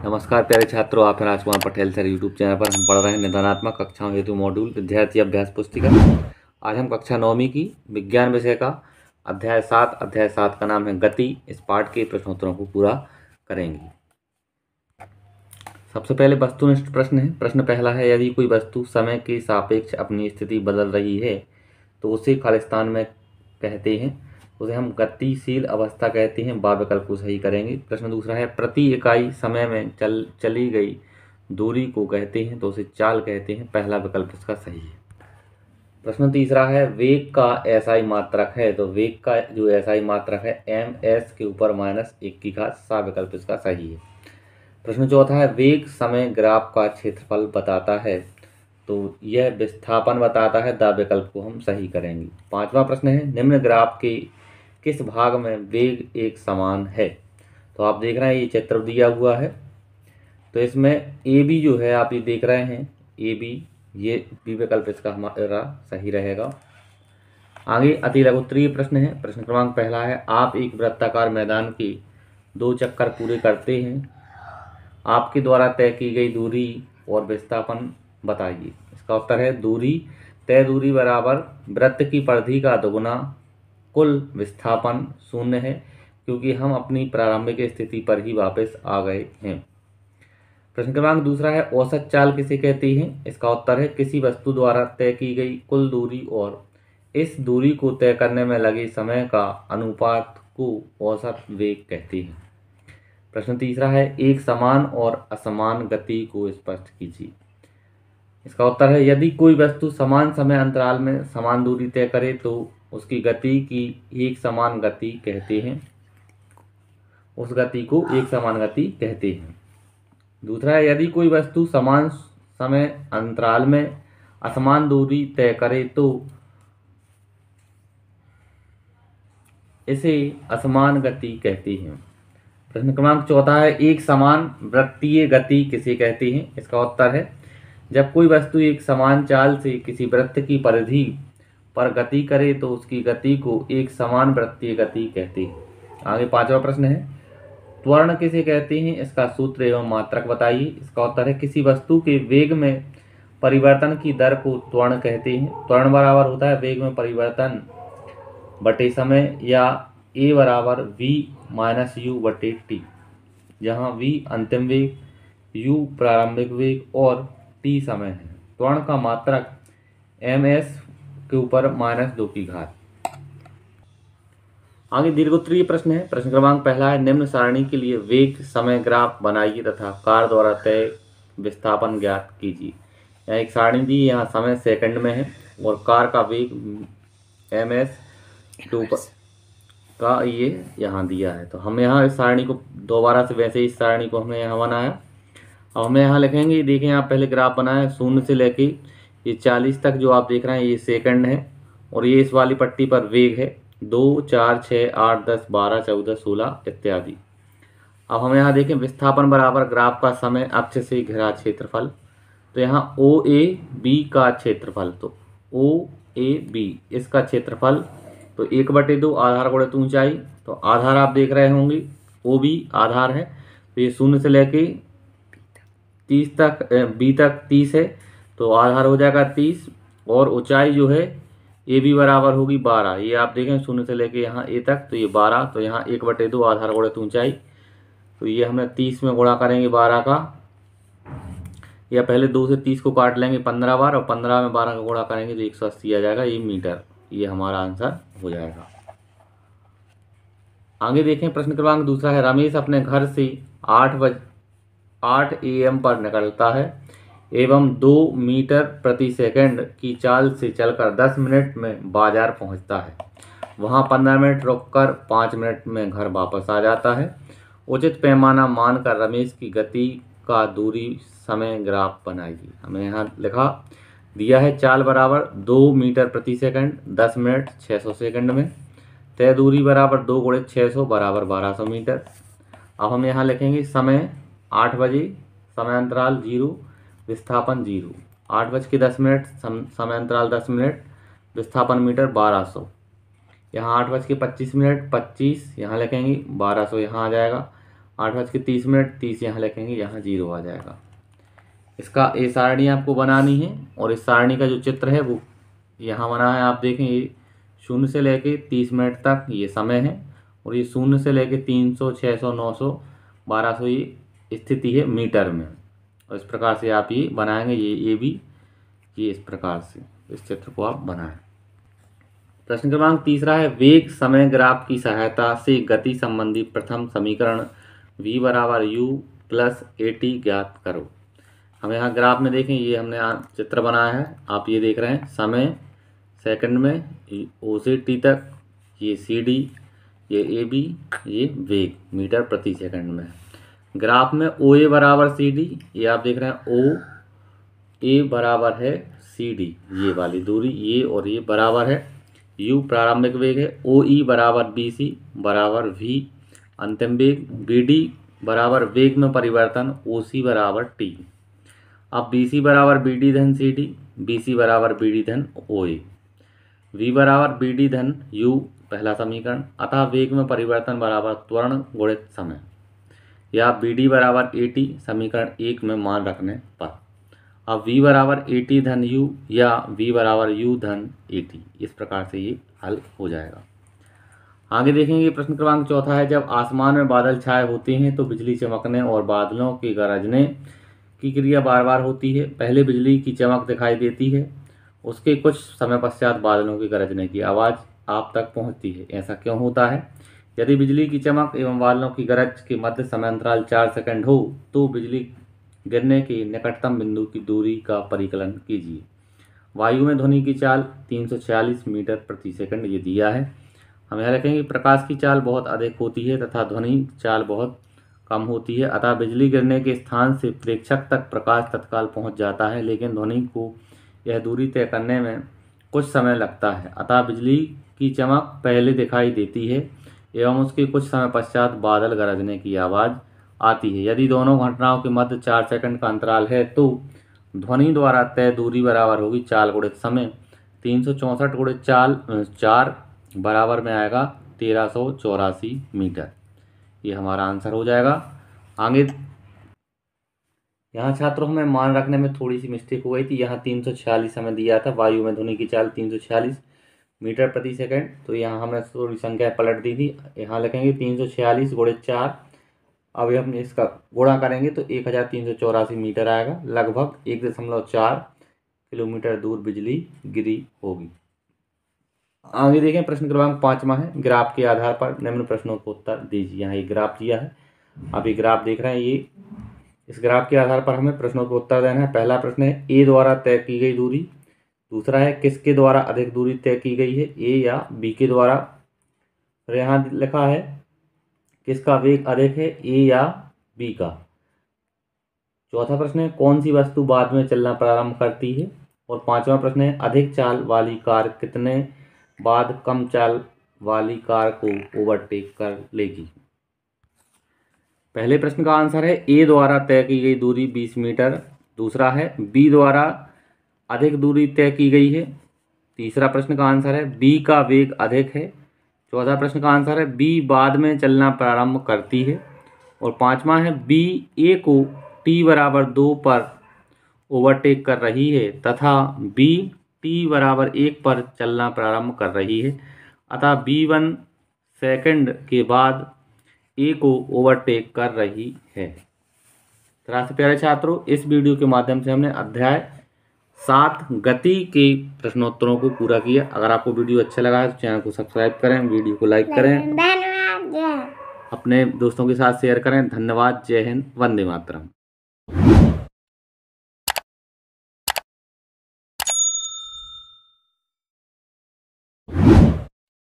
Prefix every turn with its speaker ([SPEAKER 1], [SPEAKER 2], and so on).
[SPEAKER 1] नमस्कार प्यारे छात्रों, आप हैं Rajkumar Patel sir YouTube channel पर। हम पढ़ रहे हैं निदानात्मक कक्षाओं हेतु मॉड्यूल विद्यार्थी अभ्यास पुस्तिका। आज हम कक्षा 9वीं की विज्ञान विषय का अध्याय 7 का नाम है गति। इस पाठ के प्रश्नोत्तरों को पूरा करेंगे। सबसे पहले वस्तुनिष्ठ प्रश्न है। प्रश्न पहला है, यदि कोई वस्तु समय के सापेक्ष अपनी स्थिति बदल रही है तो उसे खालिस्तान में कहते हैं, उसे हम गतिशील अवस्था कहते हैं। बा विकल्प को सही करेंगे। प्रश्न दूसरा है, प्रति इकाई समय में चली गई दूरी को कहते हैं, तो उसे चाल कहते हैं। पहला विकल्प इसका सही है। प्रश्न तीसरा है, वेग का एसआई मात्रक है, तो वेग का जो एसआई मात्रक है ms के ऊपर -1 की घात। सा विकल्प इसका सही है। प्रश्न चौथा है, वेग समय ग्राफ का क्षेत्रफल बताता है, तो यह विस्थापन बताता है। दा विकल्प को हम सही करेंगे। पांचवा प्रश्न है, निम्न ग्राफ के किस भाग में वेग एक समान है, तो आप देख रहे हैं ये चित्र दिया हुआ है, तो इसमें ए बी जो है आप ये देख रहे हैं ए बी, ये बी विकल्प इसका हमारा सही रहेगा। आगे अति लघुत्तरीय प्रश्न है। प्रश्न क्रमांक पहला है, आप एक वृत्ताकार मैदान के 2 चक्कर पूरे करते हैं, आपके द्वारा तय की गई दूरी और विस्थापन बताइए। इसका उत्तर है, तय दूरी बराबर वृत्त की परिधि का दुगुना कुल विस्थापन 0 है, क्योंकि हम अपनी प्रारंभिक स्थिति पर ही वापस आ गए हैं। प्रश्न क्रमांक दूसरा है, औसत चाल किसे कहते हैं। इसका उत्तर है, किसी वस्तु द्वारा तय की गई कुल दूरी और इस दूरी को तय करने में लगे समय का अनुपात को औसत वेग कहते हैं। प्रश्न तीसरा है, एक समान और असमान गति को स्पष्ट कीजिए। इसका उत्तर है, यदि कोई वस्तु समान समय अंतराल में समान दूरी तय करे तो उसकी गति की एक समान गति कहते हैं, उस गति को एक समान गति कहते हैं। दूसरा है, यदि कोई वस्तु समान समय अंतराल में असमान दूरी तय करे तो इसे असमान गति कहते हैं। प्रश्न क्रमांक चौथा है, एक समान वृत्तीय गति किसे कहते हैं। इसका उत्तर है, जब कोई वस्तु एक समान चाल से किसी वृत्त की परिधि पर गति करे तो उसकी गति को एक समान वृत्तीय गति कहते हैं। आगे पांचवा प्रश्न है, त्वरण किसे कहते हैं। इसका सूत्र एवं मात्रक बताइए। इसका उत्तर है, किसी वस्तु के वेग में परिवर्तन की दर को त्वरण कहते हैं। त्वरण बराबर होता है वेग में परिवर्तन बटे समय, या a बराबर v - u बटे t, जहाँ v अंतिम वेग, u प्रारंभिक वेग और t समय है। त्वरण का मात्रक ms के ऊपर -2 की घात। आगे दीर्घोत्तरीय प्रश्न है। प्रश्न क्रमांक पहला है, निम्न सारणी के लिए वेग समय ग्राफ बनाइए तथा कार द्वारा तय विस्थापन ज्ञात कीजिए। यहाँ एक सारणी दी, यहाँ समय सेकंड में है और कार का वेग ms के ऊपर का ये यहाँ दिया है। तो हम यहाँ इस सारणी को दोबारा से वैसे इस सारणी को हमने यहाँ बनाया। अब हमें यहाँ लिखेंगे, देखें यहाँ पहले ग्राफ बनाया 0 से लेके ये 40 तक जो आप देख रहे हैं ये सेकंड है, और ये इस वाली पट्टी पर वेग है 2, 4, 6, 8, 10, 12, 14, 16 इत्यादि। अब हम यहाँ देखें, विस्थापन बराबर ग्राफ का समय अक्ष से घिरा क्षेत्रफल। तो यहाँ OAB का क्षेत्रफल, तो OAB इसका क्षेत्रफल, तो 1/2 आधार गुणित ऊंचाई। तो आधार आप देख रहे होंगे OB आधार है, तो ये 0 से लेके 30 तक, B तक 30 है, तो आधार हो जाएगा 30, और ऊंचाई जो है AB बराबर होगी 12। ये आप देखें 0 से लेके यहाँ A तक, तो ये 12, तो यहाँ 1/2 आधार गुणित ऊंचाई। तो ये हमने 30 में गुणा करेंगे 12 का, या पहले 2 से 30 को काट लेंगे 15 बार, और 15 में 12 का गुणा करेंगे तो 180 आ जाएगा, ये मीटर। ये हमारा आंसर हो जाएगा। आगे देखें प्रश्न क्रमांक दूसरा है, रमेश अपने घर से 8 AM पर निकलता है एवं 2 मीटर प्रति सेकंड की चाल से चलकर 10 मिनट में बाजार पहुंचता है। वहां 15 मिनट रुककर 5 मिनट में घर वापस आ जाता है। उचित पैमाना मानकर रमेश की गति का दूरी समय ग्राफ बनाइए। हमें यहाँ लिखा दिया है, चाल बराबर 2 मीटर प्रति सेकंड, 10 मिनट 600 सेकंड में, तय दूरी बराबर 2 × 600 बराबर 1200 मीटर। अब हम यहाँ लिखेंगे, समय 8 बजे, समय अंतराल 0, विस्थापन 0, 8:10 समय अंतराल 10 मिनट, विस्थापन मीटर 1200। यहाँ 8:25 25, यहाँ लिखेंगे 1200 यहाँ आ जाएगा। 8:30, 30 यहाँ लिखेंगे, यहाँ 0 आ जाएगा। इसका ये सारणी आपको बनानी है और इस सारणी का जो चित्र है वो यहाँ बना है। आप देखें, ये 0 से लेके 30 मिनट तक ये समय है और ये 0 से लेके 300, 600, 900, 1200 ये स्थिति है मीटर में। और इस प्रकार से आप ये बनाएंगे, ये भी ये इस प्रकार से इस चित्र को आप बनाएं। प्रश्न क्रमांक 3 है, वेग समय ग्राफ की सहायता से गति संबंधी प्रथम समीकरण v बराबर u प्लस at ज्ञात करो। हम यहाँ ग्राफ में देखें, ये हमने चित्र बनाया है, आप ये देख रहे हैं समय सेकंड में o से t तक, ये cd, ये ab, ये वेग मीटर प्रति सेकंड में। ग्राफ में OA बराबर CD, ये आप देख रहे हैं OA बराबर है CD, ये वाली दूरी, ये और ये बराबर है U प्रारंभिक वेग है, OE बराबर BC बराबर V अंतिम वेग, BD बराबर वेग में परिवर्तन OC बराबर T। अब BC बराबर BD धन CD, BC बराबर BD धन OA, V बराबर BD धन U पहला समीकरण, अतः वेग में परिवर्तन बराबर त्वरण गुणित समय, या BD बराबर AT समीकरण 1 में मान रखने पर। अब V बराबर AT धन U या V बराबर U धन AT, इस प्रकार से ये हल हो जाएगा। आगे देखेंगे प्रश्न क्रमांक 4 है, जब आसमान में बादल छाए होते हैं तो बिजली चमकने और बादलों के गरजने की क्रिया बार बार होती है। पहले बिजली की चमक दिखाई देती है, उसके कुछ समय पश्चात बादलों के गरजने की आवाज़ आप तक पहुंचती है। ऐसा क्यों होता है? यदि बिजली की चमक एवं बादलों की गरज के मध्य समय अंतराल 4 सेकंड हो तो बिजली गिरने के निकटतम बिंदु की दूरी का परिकलन कीजिए। वायु में ध्वनि की चाल 346 मीटर प्रति सेकंड ये दिया है। हम यहाँ लिखेंगे प्रकाश की चाल बहुत अधिक होती है तथा ध्वनि चाल बहुत कम होती है, अतः बिजली गिरने के स्थान से प्रेक्षक तक प्रकाश तत्काल पहुँच जाता है, लेकिन ध्वनि को यह दूरी तय करने में कुछ समय लगता है। अतः बिजली की चमक पहले दिखाई देती है एवं उसके कुछ समय पश्चात बादल गरजने की आवाज़ आती है। यदि दोनों घटनाओं के मध्य 4 सेकंड का अंतराल है तो ध्वनि द्वारा तय दूरी बराबर होगी चाल गुणित समय। 364 गुणित 4 बराबर में आएगा 1384 मीटर, ये हमारा आंसर हो जाएगा। आगे यहाँ छात्रों हमें मान रखने में थोड़ी सी मिस्टेक हो गई थी। यहाँ 346 हमें दिया था, वायु में ध्वनि की चाल 346 मीटर प्रति सेकंड, तो यहाँ हमने थोड़ी संख्या पलट दी थी। यहाँ लिखेंगे 346 गुणित 4, अभी हम इसका गुणा करेंगे तो 1384 मीटर आएगा। लगभग 1.4 किलोमीटर दूर बिजली गिरी होगी। आगे देखें प्रश्न क्रमांक 5 है, ग्राफ के आधार पर निम्न प्रश्नों को उत्तर दीजिए। यहाँ ये ग्राफ दिया है, आप ये ग्राफ देख रहे हैं, ये इस ग्राफ के आधार पर हमें प्रश्नों को उत्तर देना है। पहला प्रश्न है, ए द्वारा तय की गई दूरी। दूसरा है, किसके द्वारा अधिक दूरी तय की गई है, ए या बी के द्वारा। फिर यहाँ लिखा है किसका वेग अधिक है, ए या बी का। चौथा प्रश्न है, कौन सी वस्तु बाद में चलना प्रारंभ करती है। और 5वां प्रश्न है, अधिक चाल वाली कार कितने बाद कम चाल वाली कार को ओवरटेक कर लेगी। पहले प्रश्न का आंसर है ए द्वारा तय की गई दूरी 20 मीटर। दूसरा है बी द्वारा अधिक दूरी तय की गई है। तीसरा प्रश्न का आंसर है बी का वेग अधिक है। चौथा प्रश्न का आंसर है बी बाद में चलना प्रारंभ करती है। और 5वां है बी ए को t बराबर 2 पर ओवरटेक कर रही है तथा बी t बराबर 1 पर चलना प्रारंभ कर रही है, अतः b1 सेकंड के बाद ए को ओवरटेक कर रही है। तरह से प्यारे छात्रों, इस वीडियो के माध्यम से हमने अध्याय 7 गति के प्रश्नोत्तरों को पूरा किया। अगर आपको वीडियो अच्छा लगा है तो चैनल को सब्सक्राइब करें, वीडियो को लाइक करें, अपने दोस्तों के साथ शेयर करें। धन्यवाद। जय हिंद, वंदे मातरम।